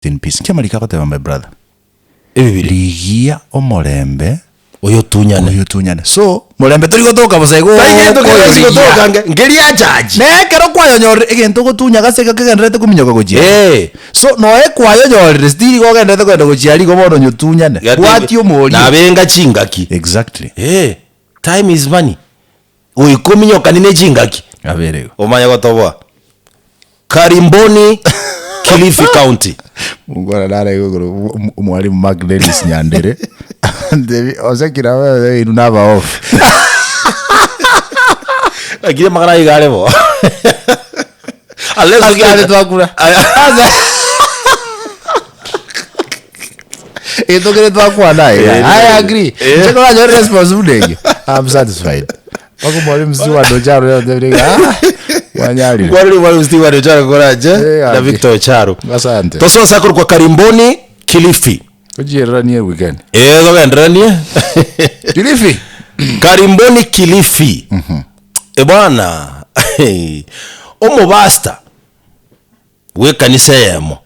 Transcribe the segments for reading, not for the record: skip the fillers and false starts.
in peace. Kama likakoteba my brother. Ligia omorembe oyo tunyane. So morembe turi gotoka bosego. Tayendo gotoka ngeli ya jaji. Nekero kwayo nyor egento gotunya gaseka kegendrete kuminyoka gojia. So no kwayo nyor stili gogendrete kwenda gojia liko bono nyotunyane. Kwatio mori. Na benga chingaki. Exactly. Time is money. Oyi kuminyoka nine chingaki. Aberego. Omanya gotoboa. Karimboni Kilifi County. Mungora dara igoro mwalimu Magnelis Nyandere. Osekira wewe inunava off. Akire magana igare bo. Alezo kile twakura. Eto kile twakura naye. I agree. Cheko la your responsibility. I'm satisfied. Wako mwalimu siwa dojaro leo ndega. Wanyali. Wale siwa dojaro koraje na Victor Charo. Asante. Toso sakuru kwa Karimboni Kilifi. Kujirania weekend. Zogendrania. Kilifi. Karimboni Kilifi. Bwana. Omubasta. We kanisa yemo.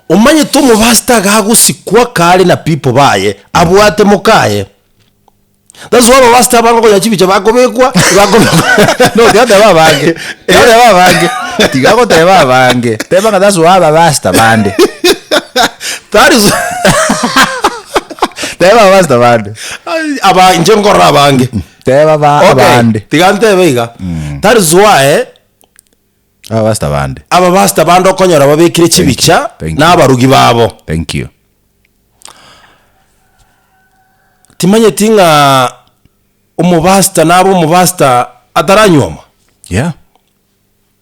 Umanye to mubasta gagusikwa kale na people baye abwate mukaye. That's why basta bango ya chibicha bakobekwa no the other babange tigago te babange te banga that's why basta bande that is te basta bande aba njengora bange te baba bande tigante beiga that is why basta bande aba basta bando konyora babekire chibicha na abarugi babo. Thank you. Timanye tinga umubasta nabo umubasta ataranyoma. Yeah.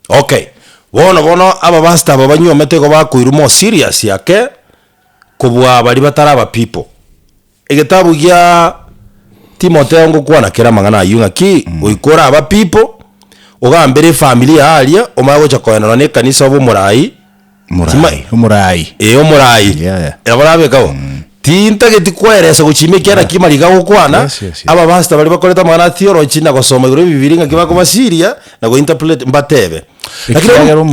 Okay. Bono aba basta babanyoma tego bakuirumo serious yake kubwa bali bataraba people. Egetabu gya Timotheo ngukwana kera mangana yunga ki uikora aba people ogambere familia alia omago chakoyana ne kanisa bo murai. Umurai. Yeah. Abarabe kawo. Tinta geti kweresa guchimekera kimaliga gukwana aba basta bali bakoreta mwana theology na gusoma iguru bibiringa kibako basiria na go interpret mbatebe lakini ngero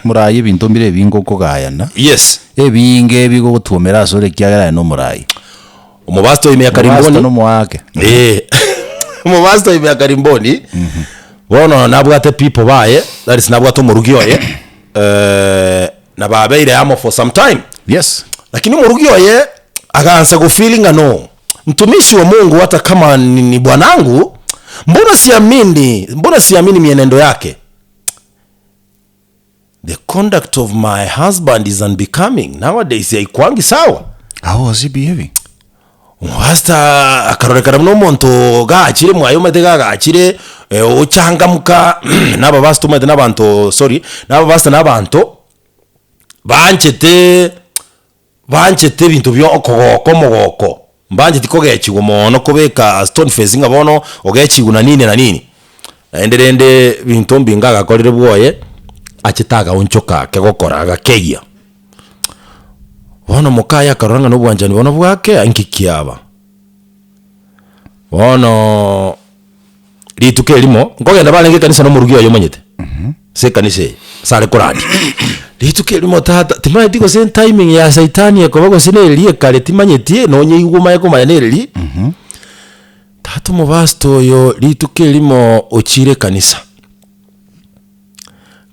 murai bintu mbire bingo kugayana yes ebinge bigo gutumera sore kyagara no murai umubasto ime ya Karimboni no mwake umubasto ime ya Karimboni bono nabwate people baye that is nabwato murugioye na babeire amo for some time yes lakini murugioye akaanza ku feeling no mtumishi wa Mungu hata kama ni bwanangu mbona siamini mienendo yake. The conduct of my husband is unbecoming nowadays. Haikwangi sawa. How was he behaving? Hasta akarorekana no monto gachire mwayo matega gachire ochangamuka naba basto mate nabantu naba basta nabantu banchete bintu byo okogoko mbanje tikogechigo mono kobeka stone facing abono ogechiguna nini na nini enderende bintu mbinga gakorire bwoye achitaga onchoka kegokora agakegia bono mukaya karanga no bwanjani bono bwake ankikiaba bono lituke limo ngogenda balenge kanisa no murugio yo manyete se kanisa sare korani lituke limo tata timaye tiko sen timing ya saitani yakobago sinelie kale timanyetie no nyiguma yako mayaneli tatu mubasto yo lituke limo ochire kanisa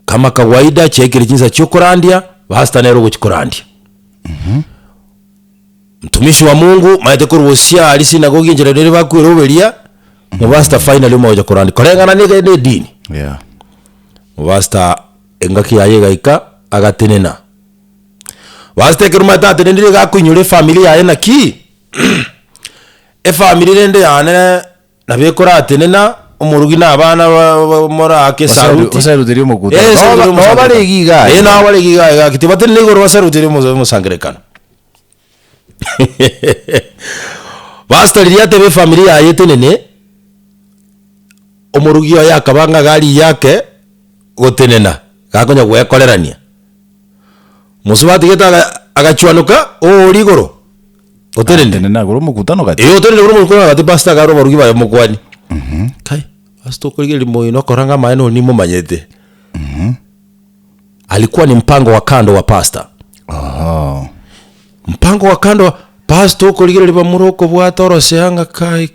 kama kawaida chekere jinsa chokorandia basta nero gochikorandia mtumishi wa Mungu maete kuruhusia ali sinagogi njerere bakweroberia mubasta finally moja korandi korengana ne dini yeah mubasta engaki yaye gaika agatenena basta kiruma tate ndire gakunyure familia yaye naki family rende yane nabekora atenena umurugi nabana mora ake saruti wasarutiri mukuta no bale giga na bale giga kitibate negoro wasarutiri musangerekana basta liyate be familia yete nene umurugi ya kabanga gali yake gotenena gakonya gwekorerania musubati geta agachuanuka ligoro gotenena na goro mukutano gati gotenena goro mukutano gati basta garo barugi ba mukwani kai basta okorigeli moyo koranga maeno ni mumanyete alikuwa ni mpango wa Kando wa pasta Mpango wa Kando pastor kuligera liba muroko bwa toro seanga kai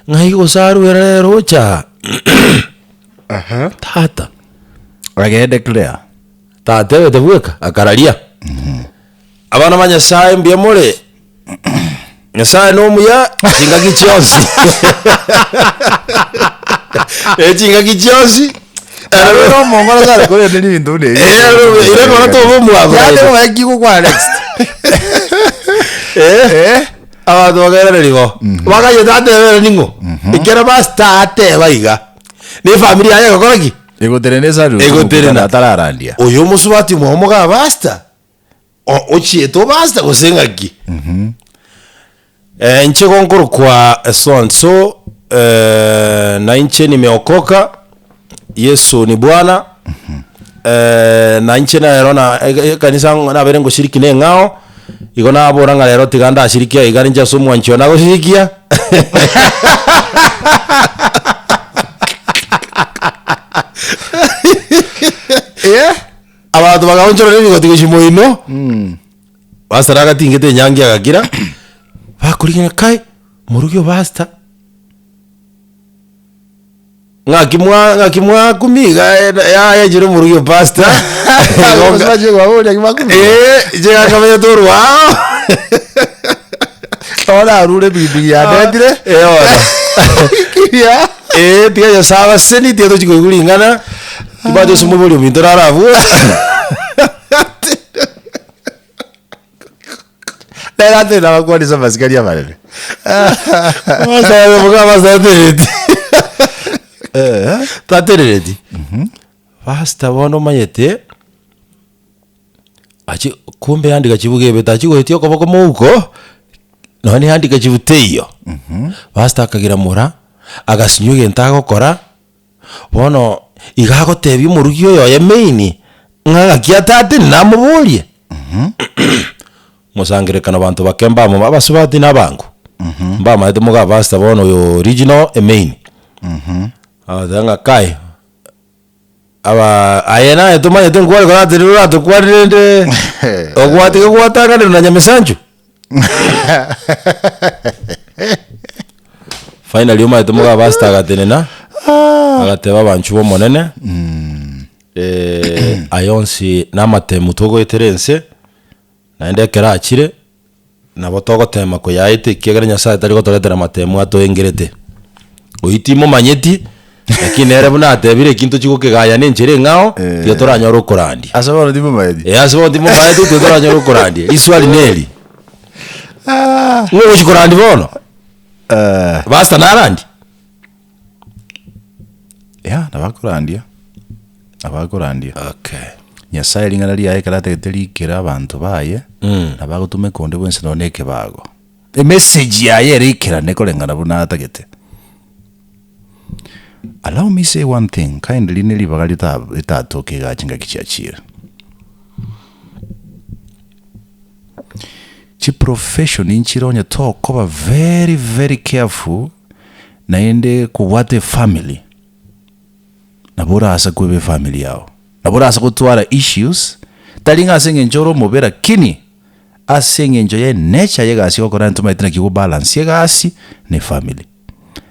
ngai gosaru erero cha tata agende clear tata we tebuka akaralia abana manya sai mbye mole nyasaye no muya kinga kichonsi kinga kichonsi no mongora sare ko ni bintu ne ile ko to bomu abo ya wa gigo kwa next abado bagere ligo bagaye tate bere ningo ikera basta ate baiga ni familia yako koraki egotereneza ru egoterena atararandia oyo musubati mwomo ga basta ochieto basta gosengaki nche konkoro kwa so na nche nimeokoka Yesu ni Bwana na nche na erona kanisa na berengo shiriki ne ngao iko na abora nga lero tiganda ashirikia igari nja somu ancho na goshirikia abantu bagaonjora ni gotigo shimoino basaraga tingete nyangi agakira bakurigina kai murugyo basta ngakimwa kumiga ya jiro murugyo basta ngosaje wabona kimakumi je akamenya toru wao ora arure bibi ya ndire ya tia ya sawa seni tia to chikuringana ibado sumubuli mintora ravu Era te na kwa nisa masikari ya malele. Tatereti. Basta bono mayete. Achi kumbe andika chibuge beta chigwetio koboko muko. No ni andika chibuteyo. Basta akagira mura agasinyuge ntago kora. Bono igago tebi murugyo yo yemeini. Ngaga kiatate namubulie. Musangirekana abantu bakemba mu abasubati nabangu mba maete muga basta bono yo original emain adanga kai aba ayena etumanye tengwale kora tirura to kwarende ogwati kwataka na nyamesanju finally uma etumoga basta agatenena agateba banchu bo monene ayonsi namate mutogo eterense naende kerachire nabo togotema ko yaite kiagera nyasaye tari gotoretera matemu atoengerete oitimo manyeti lakini ere buna atebire kintu chigukigaya nenjere ngao tio toranyora ukorandi asabona ndimo mayedi asabona ndimo mayedi tio toranyora ukorandi iswali neli ngo chikorandi bono basta narandi ya nabakorandia okay nyasaye lingana liaye karategeterikira abantu baye nabagutume konde bwense noneke bago message yaye rikira nekolengana buna atagete. Allow me say one thing kindly nili bagalita itatoke gachinga kichachira chi profession inchironya to koba very very careful naende kuwate family nabura asa kwebe family yao nabura asa kutwara issues talinga asenge njoro mobera kini asenge njoye nature yegasi okora ntuma itina kigo balance yegasi ne family.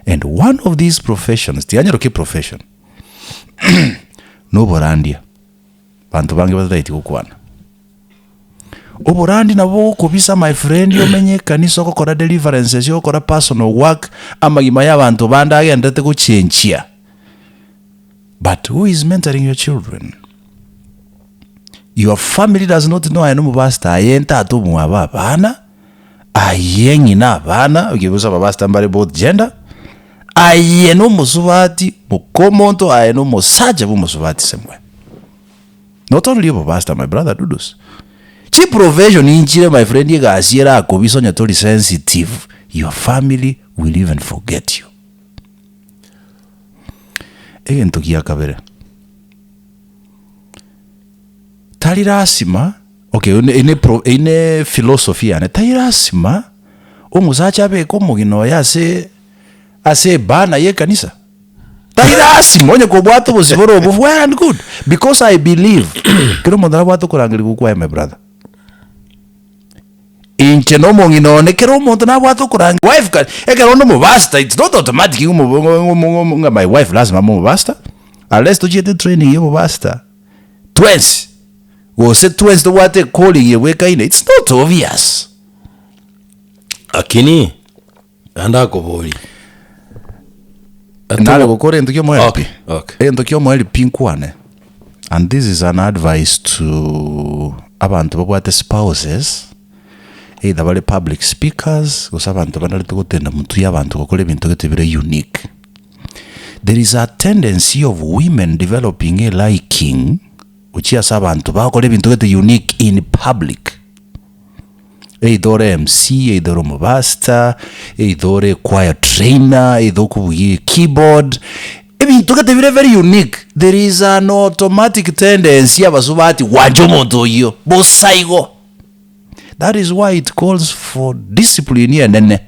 And one of these professions tianyeroke profession no borandia bantu bange bataiti kukwana oborandi nabo kubisa my friend yomenye kanisa okora deliverances yokora personal work amagima y'abantu bandage ndate kuchenchia. But who is mentoring your children? Your family does not know I know basta ayenta atu mwaba bana ayengi na bana ukibusa babasta mbali both gender ayeno musubati mukomonto ayeno musaja musubati semwe. Not only babasta my brother Dudus. Chi provision inchire my friend yega asiera akobiso nyatori sensitive. Your family will even forget you. Egen tokia kabere. Tarirasima, okay, ine philosophy ane tarirasima umusacha be komugino yase ase bana ye kanisa. tairasi monye ko bwatu busiboro bu well and good because I believe kero mondara bwatu kurangiri gukwa my brother inche no mongino ne kero muntu na bwatu kurangiri wife ka ekero no mubasta it's not automatic nga my wife lazima mubasta unless tujete training yo mubasta twins go se twins to what calling you weka ine it's not obvious akini anda koboli nale gukora into kyo moyo okay into kyo moyo pinkwane and this is an advice to abantu babwate spouses either bali public speakers gusa abantu banali tukutenda muntu y'abantu gukora ibintu getebire unique. There is a tendency of women developing a liking uchiya sabantu bakora ibintu gete unique in public. Eidore MC, eidore mubasta, eidore choir trainer, eidore keyboard. Ibintu gete very unique. There is an automatic tendency abasubati wanjomonto yo bosaigo. That is why it calls for discipline here nene.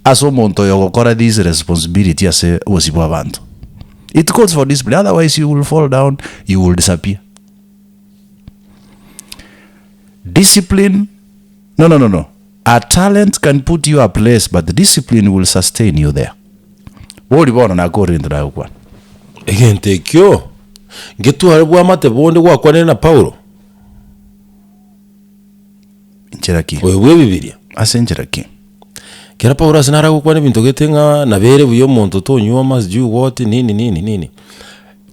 Aso monto yo gukora this responsibility ase wosibo abantu. It calls for discipline, otherwise you will fall down, you will disappear. Discipline, no. A talent can put you a place, but the discipline will sustain you there. Wodi bona na kori ndra ukwa. Egente kyo. Ngetu haribwa mate bonde kwa kwane na Paulo. Ncheraki. Wewe Biblia. Asencheraki. Kera Paulo asinara kwane bintu getenga na bere buyo muntu to nywa masju wote nini.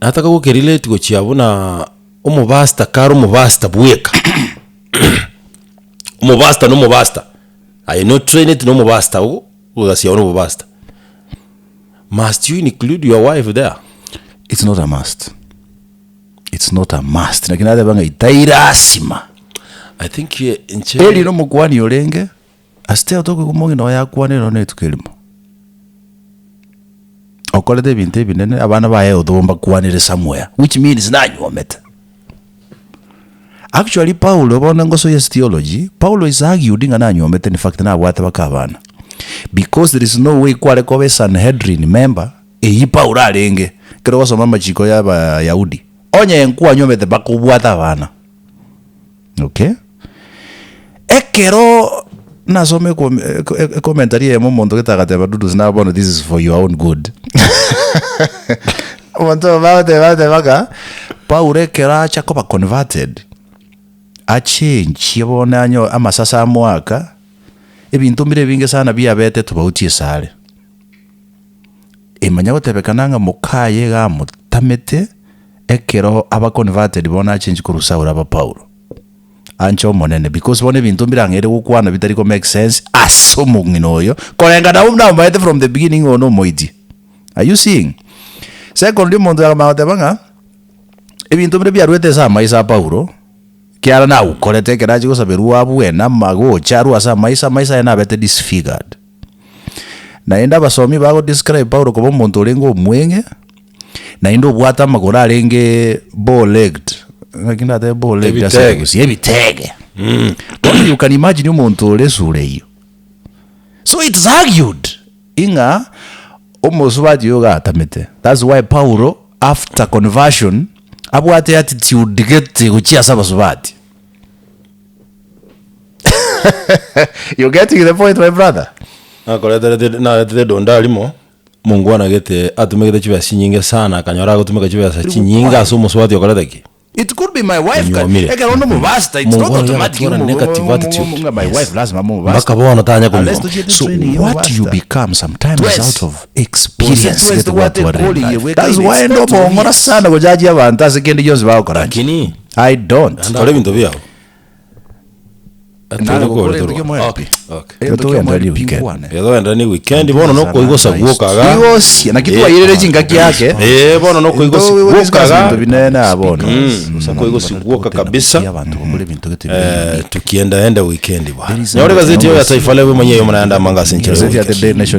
Nataka ko relate go chiabona umubasta karo umubasta bweka. Umubasta no mubasta. I not train it no mubasta o ugasiya no mubasta. Must you include your wife there? It's not a must. It's not a must. Nakinade banga itairasima. I think inche eli no mukwani olenge aste otoko kumongi no yakwane no netukelimo. Okolete binte binene abana baye odobomba kwanire somewhere, which means nanyometa. Actually Paulo bona ngoso yes theology, Paulo is arguing nanyometa in fact na abwata bakabana. Because there is no way kwale kobe Sanhedrin member Paulo alenge kero wasoma machiko ya Yahudi onye enkuwa nyomete bakubwata abana. Okay? Ekero nasome commentary ya momonto ketagate badudu na bono this is for your own good. Monto baka Paulo kera chakoba converted. A change yabona anyo amasasa amwaka ebintu mbire binge sana byabete tubautie sale. Emanya gotebekananga mukaye ga mutamete ekero aba converted bona change kurusaura ba Paulo. Ancho monene because bone bintu mbirangere gukwana bitari ko make sense asomo nginoyo kolenga na umna mbaete from the beginning ono moidi. Are you seeing? Secondly mondo ya maote banga ebintu mbire byarwete sa maisa Paulo kiara na ukorete keraji ko saberu abuena mago charu asa maisa yana bete disfigured. Na enda basomi bago describe Paulo ko monto lengo mwenge na indo bwata magora lenge bow legged. Nakinda the bow legged ebitege. You can imagine umuntu lesure hiyo. So it's argued inga almost what you got atamete. That's why Paulo after conversion abwate attitude get kuchia sabasubati. You getting the point, my brother? Na Dondoo alimo Mungu anagete atumegete chibasi nyinge sana akanyora gutumeka chibasi chinyinga so muswati okoletaki. It could be my wife. Eka ono mubasta. It's not automatic. Negative attitude. My wife lazima mubasta. Baka bona tanya kumyo. So what you become sometimes is out of experience. That's why ndo bongora sana kujaji abantu asekendi yose bakora. Lakini I don't. Tole bintu byao. Endo ni weekend bono no koigosa guokaga. Igosi na kitu ayirere jingaki yake. Bono no koigosa guokaga. Binene abono. Koigosa guoka kabisa. Tukienda weekend bwana. Nyore gazeti ya Taifa Leo mwenyewe mnaenda manga sinchero.